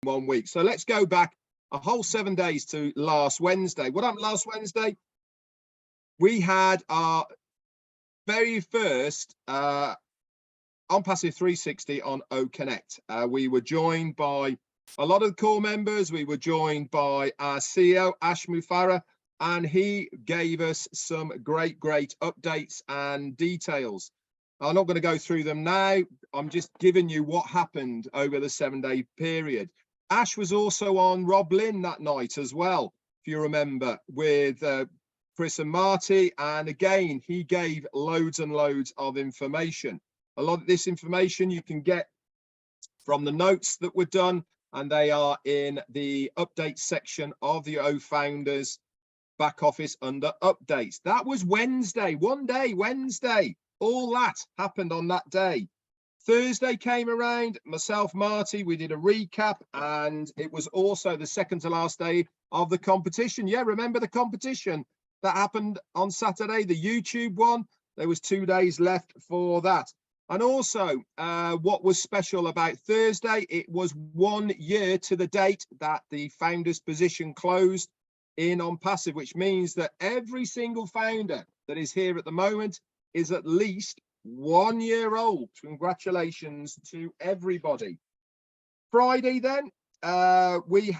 1 week. So let's go back a whole 7 days to last Wednesday. What happened last Wednesday? We had our very first onpassive360 on O Connect. We were joined by a lot of the core members. We were joined by our CEO, Ash Mufarah, and he gave us some great updates and details. I'm not going to go through them now. I'm just giving you what happened over the 7-day period. Ash was also on Rob Lynn that night as well, if you remember, with Chris and Marty. And again, he gave loads and loads of information. A lot of this information you can get from the notes that were done, and they are in the update section of the O Founders back office under updates. That was Wednesday, 1 day, Wednesday. All that happened on that day. Thursday came around, myself, Marty, we did a recap, and it was also the second to last day of the competition. Yeah, remember the competition that happened on Saturday, the YouTube one? There was 2 days left for that. And also, what was special about Thursday, it was 1 year to the date that the founder's position closed in Onpassive, which means that every single founder that is here at the moment is at least 1 year old. Congratulations to everybody. Friday then, we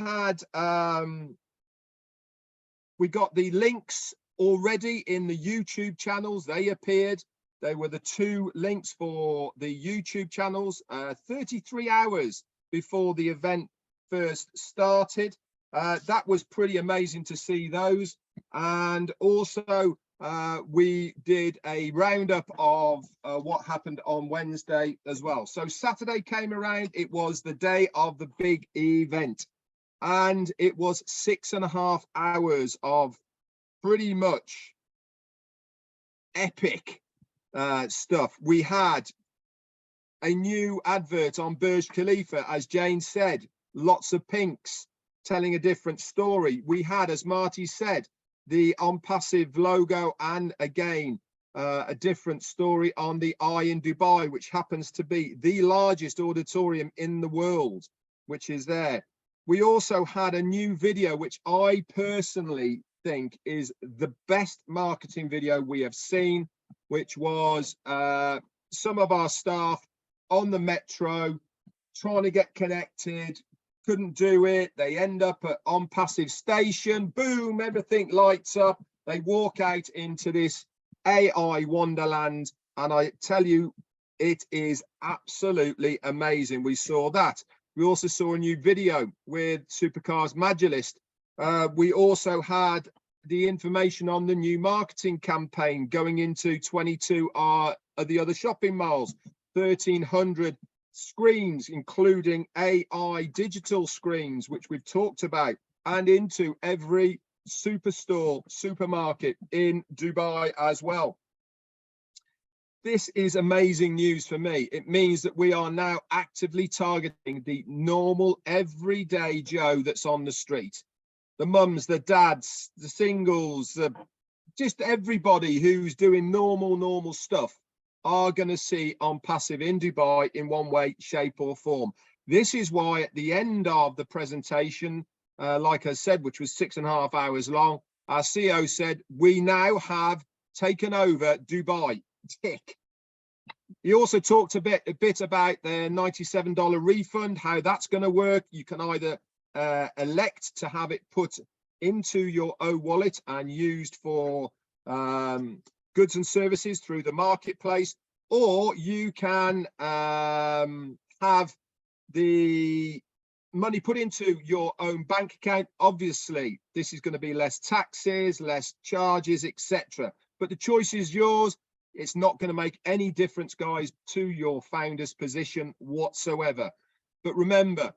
got the links already in the YouTube channels. They appeared. They were the 2 links for the YouTube channels 33 hours before the event first started. That was pretty amazing to see those. And also we did a roundup of what happened on Wednesday as well. So Saturday came around. It was the day of the big event, and it was 6.5 hours of pretty much epic stuff. We had a new advert on Burj Khalifa, as Jane said, lots of pinks telling a different story. We had, as Marty said, the Onpassive logo, and again a different story on the Eye in Dubai, which happens to be the largest auditorium in the world, which is there. We also had a new video, which I personally think is the best marketing video we have seen, which was some of our staff on the metro trying to get connected, couldn't do it. They end up at Onpassive station, boom, everything lights up. They walk out into this AI wonderland, and I tell you, it is absolutely amazing. We saw that. We also saw a new video with Supercars Magilist. We also had the information on the new marketing campaign going into 22 of the other shopping malls, 1,300 screens, including AI digital screens, which we've talked about, and into every superstore, supermarket in Dubai as well. This is amazing news for me. It means that we are now actively targeting the normal everyday Joe that's on the street. The mums, the dads, the singles, just everybody who's doing normal stuff are going to see Onpassive in Dubai in one way, shape or form. This is why at the end of the presentation, like I said, which was 6.5 hours long, our CEO said, we now have taken over Dubai. Tick. He also talked a bit about the $97 refund, how that's going to work. You can either elect to have it put into your O wallet and used for goods and services through the marketplace, or you can have the money put into your own bank account. Obviously, this is going to be less taxes, less charges, etc. But the choice is yours. It's not going to make any difference, guys, to your founder's position whatsoever. But remember,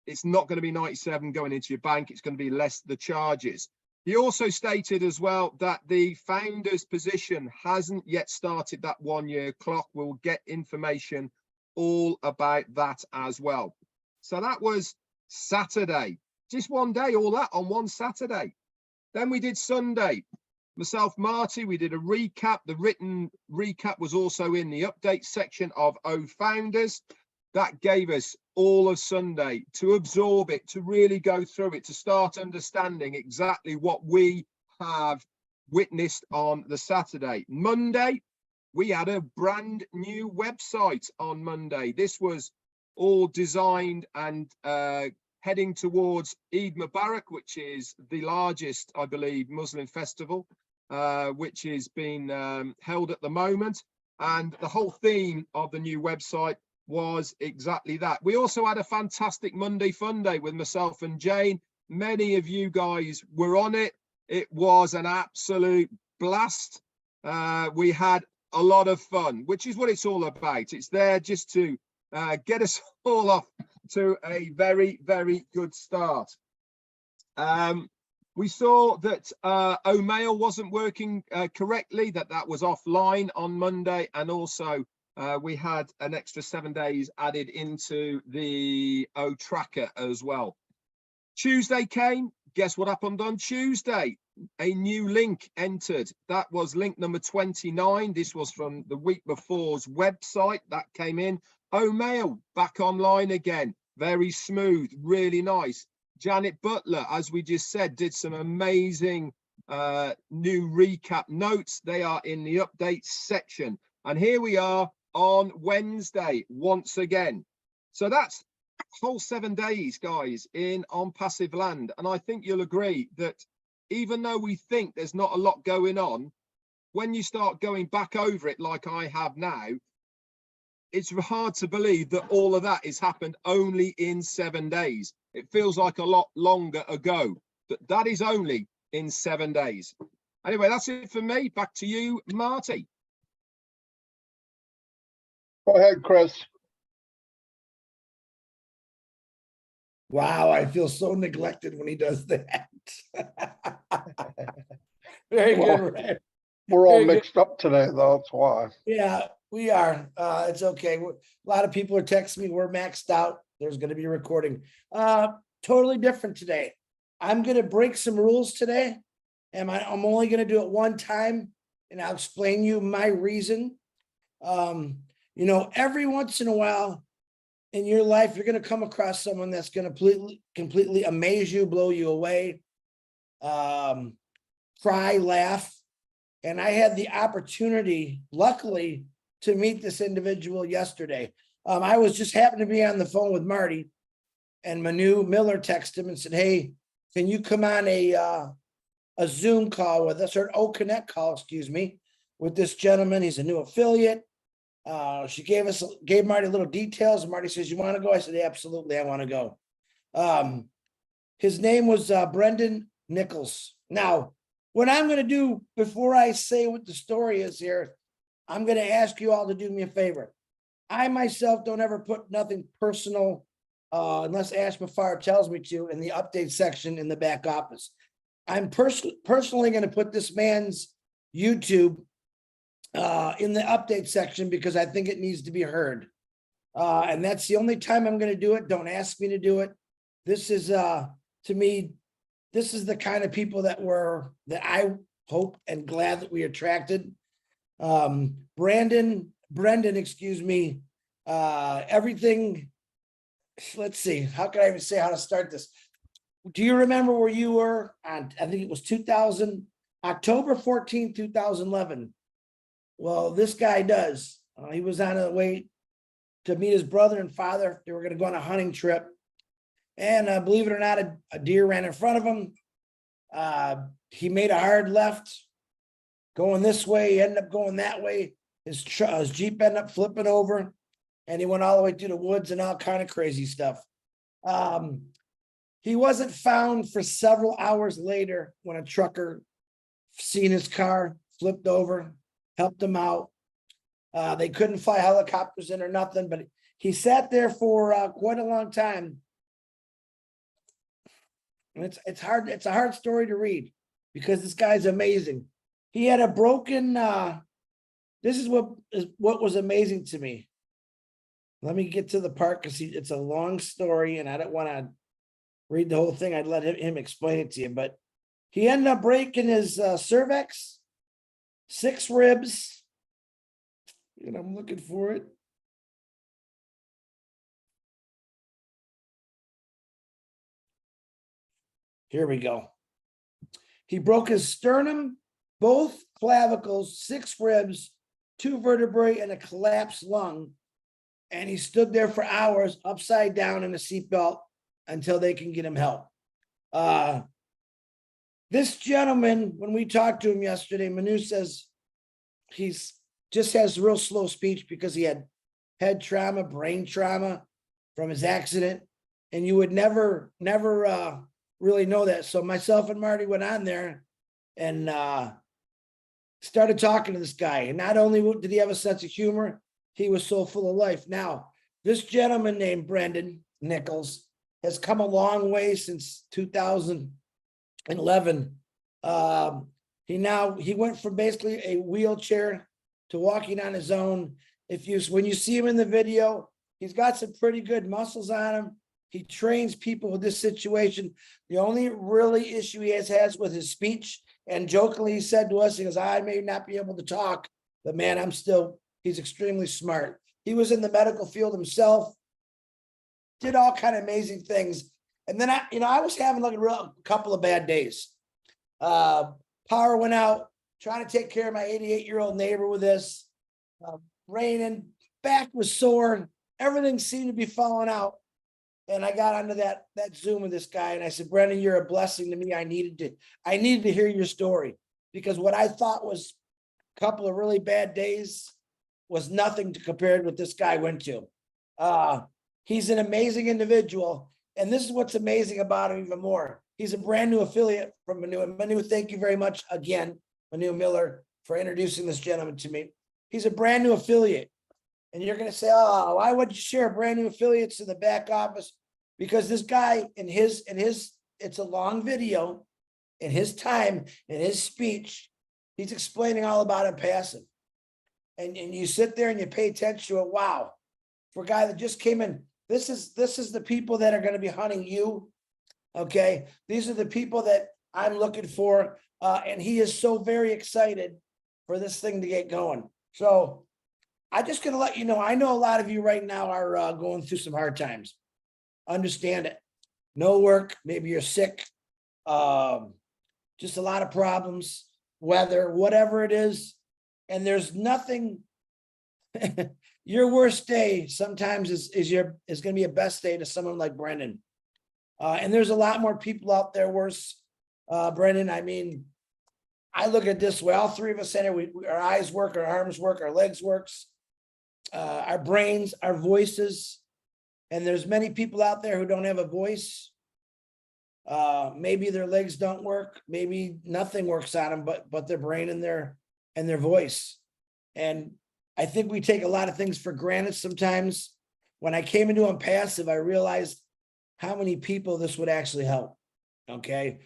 it's not going to be 97 going into your bank. It's going to be less the charges. He also stated as well that the founder's position hasn't yet started that 1 year clock. We'll get information all about that as well. So that was Saturday, just 1 day, all that on one Saturday. Then we did Sunday. Myself, Marty, we did a recap. The written recap was also in the update section of O Founders. That gave us all of Sunday to absorb it, to really go through it, to start understanding exactly what we have witnessed on the Saturday. Monday, we had a brand new website on Monday. This was all designed and heading towards Eid Mubarak, which is the largest, I believe, Muslim festival, which is being held at the moment. And the whole theme of the new website was exactly that. We also had a fantastic Monday Fun Day with myself and Jane. Many of you guys were on it. It was an absolute blast. We had a lot of fun, which is what it's all about. It's there just to get us all off to a very, very good start. We saw that O'Mail wasn't working correctly, that was offline on Monday, and also we had an extra 7 days added into the O tracker as well. Tuesday came. Guess what happened on Tuesday? A new link entered. That was link number 29. This was from the week before's website that came in. O'Mail back online again. Very smooth, really nice. Janet Butler, as we just said, did some amazing new recap notes. They are in the updates section. And here we are on Wednesday once again. So that's whole 7 days, guys, in Onpassive land. And I think you'll agree that even though we think there's not a lot going on, when you start going back over it like I have now, it's hard to believe that all of that has happened only in 7 days. It feels like a lot longer ago, but that is only in 7 days. Anyway, that's it for me. Back to you, Marty. Go ahead, Chris. Wow, I feel so neglected when he does that. Very good, Ray. We're all Very good. mixed up today, though. That's why. Yeah, we are. It's okay. A lot of people are texting me. We're maxed out. There's going to be a recording. Totally different today. I'm going to break some rules today. I'm only going to do it one time, and I'll explain you my reason. You know, every once in a while in your life, you're going to come across someone that's going to completely amaze you, blow you away, cry, laugh. And I had the opportunity, luckily, to meet this individual yesterday. I was just happened to be on the phone with Marty, and Manu Miller texted him and said, "Hey, can you come on a Zoom call with us, or an O-Connect call, excuse me, with this gentleman? He's a new affiliate." She gave Marty little details, and Marty says, "You want to go?" I said, "Absolutely, I want to go." His name was Brendan Nichols. Now, what I'm going to do before I say what the story is here, I'm going to ask you all to do me a favor. I myself don't ever put nothing personal, unless Ash Mafar tells me to, in the update section in the back office. I'm personally going to put this man's YouTube in the update section because I think it needs to be heard. And that's the only time I'm going to do it. Don't ask me to do it. This is, to me, this is the kind of people that I hope and glad that we attracted. Brendan, excuse me, everything. Let's see, how can I even say how to start this? Do you remember where you were on, I think it was October 14, 2011. Well, this guy does. He was on the way to meet his brother and father. They were going to go on a hunting trip. And believe it or not, a deer ran in front of him. He made a hard left, going this way. He ended up going that way. His Jeep ended up flipping over, and he went all the way through the woods and all kind of crazy stuff. He wasn't found for several hours later when a trucker seen his car, flipped over, helped him out. They couldn't fly helicopters in or nothing, but he sat there for quite a long time. And it's hard. It's a hard story to read because this guy's amazing. He had a broken. This is what was amazing to me. Let me get to the part because it's a long story, and I don't want to read the whole thing. I'd let him explain it to you. But he ended up breaking his cervix, 6 ribs, and I'm looking for it. Here we go. He broke his sternum, both clavicles, 6 ribs, 2 vertebrae, and a collapsed lung. And he stood there for hours upside down in a seatbelt until they can get him help. This gentleman, when we talked to him yesterday, Manu says he's just has real slow speech because he had head trauma, brain trauma from his accident. And you would never really know that. So myself and Marty went on there and started talking to this guy. And not only did he have a sense of humor, he was so full of life. Now, this gentleman named Brendan Nichols has come a long way since 2011. He went from basically a wheelchair to walking on his own. When you see him in the video, he's got some pretty good muscles on him. He trains people with this situation. The only really issue he has with his speech, and jokingly he said to us, he goes, I may not be able to talk, but man, he's extremely smart. He was in the medical field himself, did all kind of amazing things. And then I was having like a couple of bad days. Power went out, trying to take care of my 88-year-old neighbor with this. Raining, back was sore, everything seemed to be falling out. And I got onto that Zoom with this guy, and I said, Brendan, you're a blessing to me. I needed to hear your story, because what I thought was a couple of really bad days was nothing to compare to what this guy went to. He's an amazing individual, and this is what's amazing about him even more. He's a brand new affiliate from Manu. And Manu, thank you very much again, Manu Miller, for introducing this gentleman to me. He's a brand new affiliate. And you're going to say, oh, why would you share brand new affiliates in the back office? Because this guy it's a long video, in his time, in his speech, he's explaining all about Onpassive. And you sit there and you pay attention to it. Wow. For a guy that just came in, this is the people that are going to be hunting you. Okay. These are the people that I'm looking for. And he is so very excited for this thing to get going. So I'm just going to let you know, I know a lot of you right now are going through some hard times. Understand it. No work. Maybe you're sick. Just a lot of problems, weather, whatever it is. And there's nothing. Your worst day sometimes is going to be a best day to someone like Brendan. And there's a lot more people out there worse. Brendan, I mean, I look at it this way. All three of us in here, our eyes work, our arms work, our legs works, our brains, our voices. And there's many people out there who don't have a voice. Maybe their legs don't work. Maybe nothing works on them, but their brain and their voice. And I think we take a lot of things for granted sometimes. When I came into Onpassive, I realized how many people this would actually help. Okay.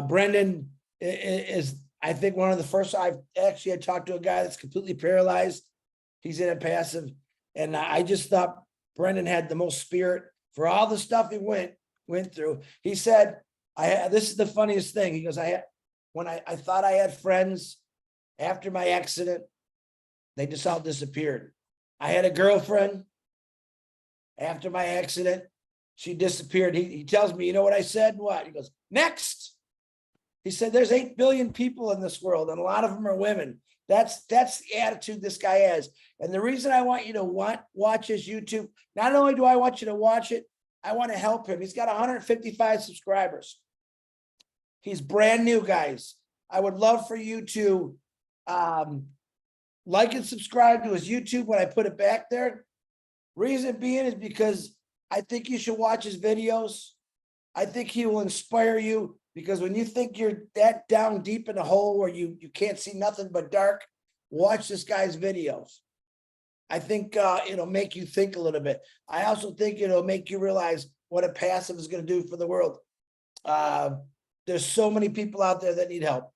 Brendan is, I think, one of the first. I've actually talked to a guy that's completely paralyzed. He's in Onpassive. And I just thought Brendan had the most spirit for all the stuff he went through. He said, this is the funniest thing. He goes, when I thought I had friends after my accident, they just all disappeared. I had a girlfriend after my accident. She disappeared. He tells me, you know what I said? What? He goes, next. He said, there's 8 billion people in this world, and a lot of them are women. That's the attitude this guy has. And the reason I want you to watch his YouTube, not only do I want you to watch it, I want to help him. He's got 155 subscribers. He's brand new, guys. I would love for you to like and subscribe to his YouTube when I put it back there. Reason being is because I think you should watch his videos. I think he will inspire you, because when you think you're that down deep in a hole where you can't see nothing but dark, watch this guy's videos. I think it'll make you think a little bit. I also think it'll make you realize what Onpassive is going to do for the world. There's so many people out there that need help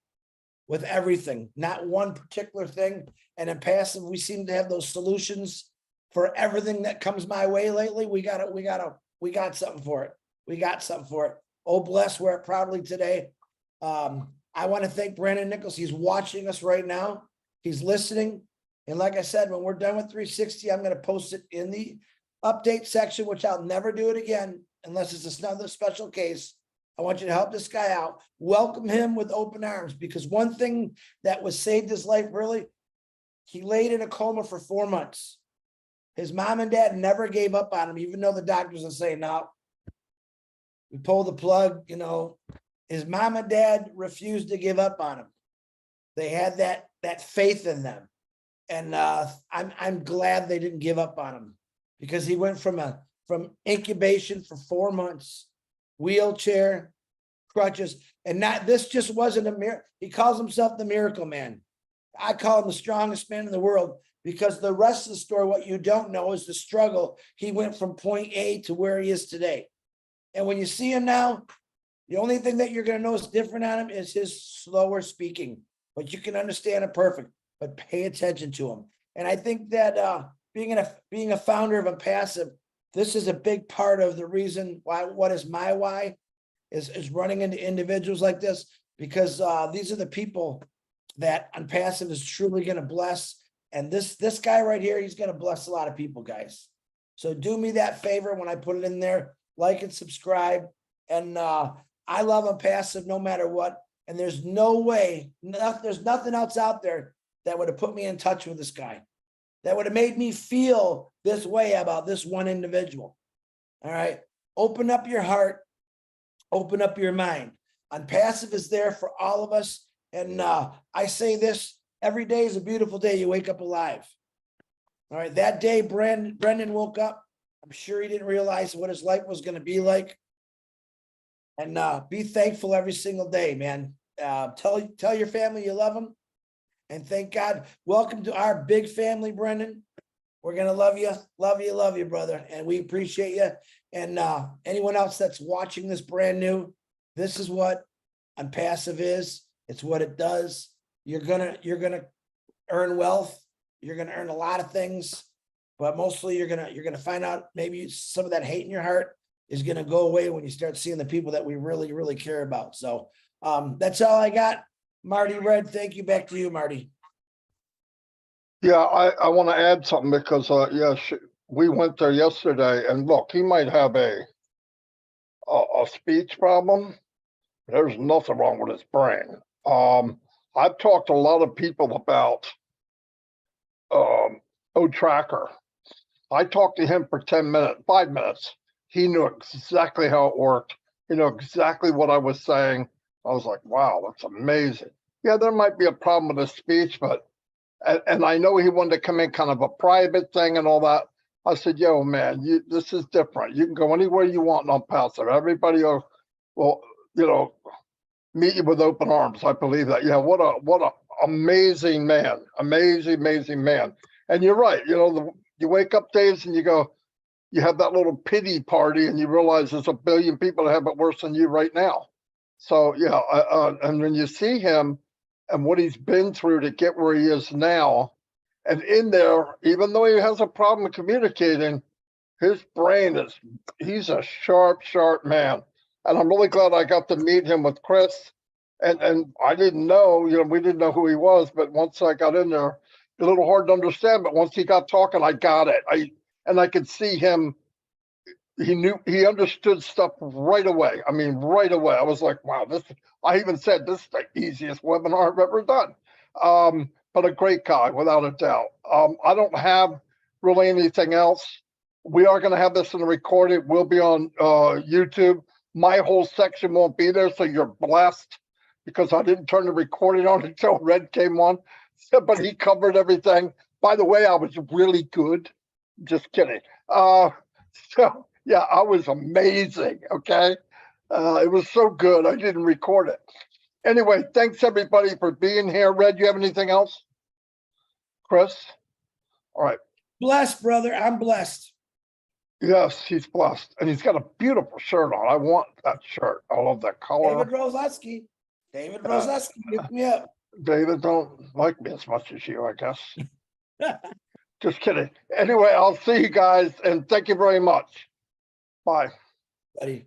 with everything, not one particular thing. And Onpassive, we seem to have those solutions for everything that comes my way lately. We got something for it. We got something for it. Oh, bless, wear it proudly today. I want to thank Brandon Nichols. He's watching us right now. He's listening. And like I said, when we're done with 360, I'm going to post it in the update section, which I'll never do it again unless it's another special case. I want you to help this guy out. Welcome him with open arms, because one thing that was saved his life really, he laid in a coma for 4 months. His mom and dad never gave up on him, even though the doctors are saying, no, we pulled the plug, you know. His mom and dad refused to give up on him. They had that faith in them. And I'm glad they didn't give up on him, because he went from incubation for 4 months, wheelchair, crutches, and this just wasn't a miracle. He calls himself the miracle man. I call him the strongest man in the world, because the rest of the story, what you don't know, is the struggle. He went from point A to where he is today. And when you see him now, the only thing that you're going to notice different on him is his slower speaking, but you can understand it perfect, but pay attention to him. And I think that being a founder of Onpassive, this is a big part of the reason why, what is my why is running into individuals like this, because these are the people that Onpassive is truly going to bless. And this guy right here, he's going to bless a lot of people, guys. So do me that favor when I put it in there, like and subscribe. And I love Onpassive no matter what. And there's no way, there's nothing else out there that would have put me in touch with this guy, that would have made me feel this way about this one individual. All right. Open up your heart. Open up your mind. Onpassive is there for all of us. And I say this, every day is a beautiful day. You wake up alive. All right. That day, Brendan woke up. I'm sure he didn't realize what his life was going to be like. And be thankful every single day, man. Tell your family you love them. And thank God. Welcome to our big family, Brendan. We're going to love you, brother. And we appreciate you. And anyone else that's watching this brand new, this is what Onpassive is. It's what it does. You're gonna earn wealth. You're gonna earn a lot of things, but mostly you're gonna find out maybe some of that hate in your heart is gonna go away when you start seeing the people that we really, really care about. So that's all I got. Marty Red, thank you. Back to you, Marty. Yeah, I want to add something because we went there yesterday, and look, he might have a speech problem. There's nothing wrong with his brain. I've talked to a lot of people about Tracker. I talked to him for 5 minutes. He knew exactly how it worked. He knew exactly what I was saying. I was like, wow, that's amazing. Yeah, there might be a problem with his speech, but, and I know he wanted to come in kind of a private thing and all that. I said, yo, man, this is different. You can go anywhere you want in Onpassive. Everybody will, meet you with open arms. I believe that. Yeah, what a amazing man. Amazing man. And you're right. You wake up days and you go, you have that little pity party and you realize there's a billion people that have it worse than you right now. So yeah, and when you see him and what he's been through to get where he is now, and in there, even though he has a problem communicating, his brain he's a sharp man. And I'm really glad I got to meet him with Chris. And I didn't know, we didn't know who he was, but once I got in there, a little hard to understand, but once he got talking, I got it. I could see him, he understood stuff right away. I mean, right away. I was like, wow, I even said, this is the easiest webinar I've ever done. But a great guy, without a doubt. I don't have really anything else. We are going to have this in a recording. It will be on YouTube. My whole section won't be there, so you're blessed because I didn't turn the recording on until Red came on. But he covered everything. By the way, I was really good. Just kidding. So yeah, I was amazing. Okay, it was so good. I didn't record it. Anyway, thanks everybody for being here. Red, you have anything else? Chris? All right. Blessed, brother. I'm blessed. Yes, he's blessed. And he's got a beautiful shirt on. I want that shirt. I love that color. David Roseski, lift me up. David don't like me as much as you, I guess. Just kidding. Anyway, I'll see you guys, and thank you very much. Bye. Buddy.